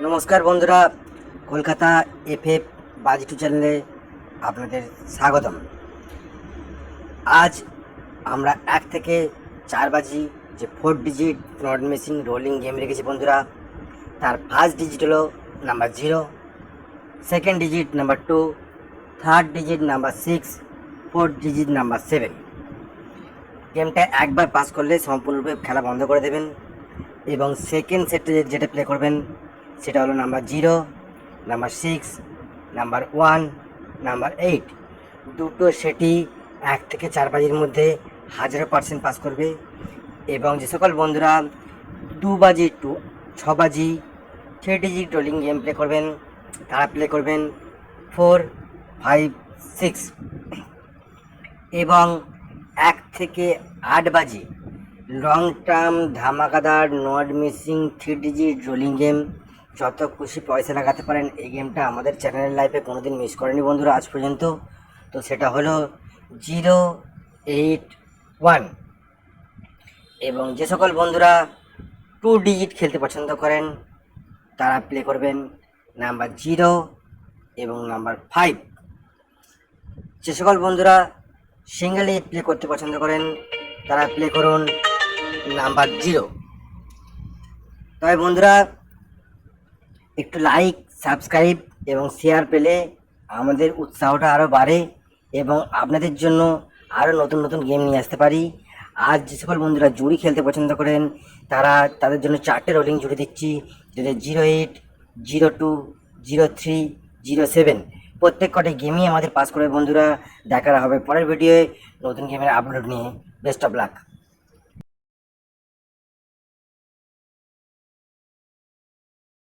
নমস্কার বন্ধুরা, কলকাতা এফএফ বাজি2 চ্যানেলে আপনাদের স্বাগতম। আজ আমরা 1 থেকে 4 বাজি যে 4 digit not machine rolling game রেখেছি বন্ধুরা। তার ফার্স্ট ডিজিট হলো number 0, second digit number 2, third digit number 6, fourth digit number 7। গেমটা একবার পাস করলে সম্পূর্ণরূপে খেলা বন্ধ করে দেবেন। এবং সেকেন্ড সেটে যেটা প্লে করবেন সেটা হলো নাম্বার 0, নাম্বার 6, নাম্বার 1, নাম্বার 8। দুটো সেটই 1 থেকে 4 বাজির মধ্যে 1000% পাস করবে। এবং যে সকল বন্ধুরা 2 বাজি টু 6 বাজি 3 ডিজিট রোলিং গেম প্লে করবেন তারা প্লে করবেন 4, 5, 6। এবং 1 থেকে 8 বাজি লং টার্ম ধামাকাদার not missing 3 digit rolling game, যত খুশি পয়সা লাগাতে পারেন। এই গেমটা আমাদের চ্যানেলের লাইফে কোনোদিন মিস করেনি বন্ধুরা আজ পর্যন্ত। তো সেটা হলো 081। এবং যে সকল বন্ধুরা 2 ডিজিট খেলতে পছন্দ করেন তারা প্লে করবেন নাম্বার 0 এবং নাম্বার 5। যে সকল বন্ধুরা সিঙ্গেলে প্লে করতে পছন্দ করেন তারা প্লে করুন নাম্বার 0। তবে বন্ধুরা একটু লাইক, সাবস্ক্রাইব এবং শেয়ার পেলে আমাদের উৎসাহটা আরও বাড়ে এবং আপনাদের জন্য আরও নতুন নতুন গেম নিয়ে আসতে পারি। আজ যে সকল বন্ধুরা জুড়ি খেলতে পছন্দ করেন তাদের জন্য 4টে রোলিং জুড়ি দিচ্ছি, যেটা 08, 02, 03, 07। প্রত্যেক কটি গেমই আমাদের পাস করে বন্ধুরা। দেখা হবে পরের ভিডিওয়ে নতুন গেমের আপলোড নিয়ে। Best of luck.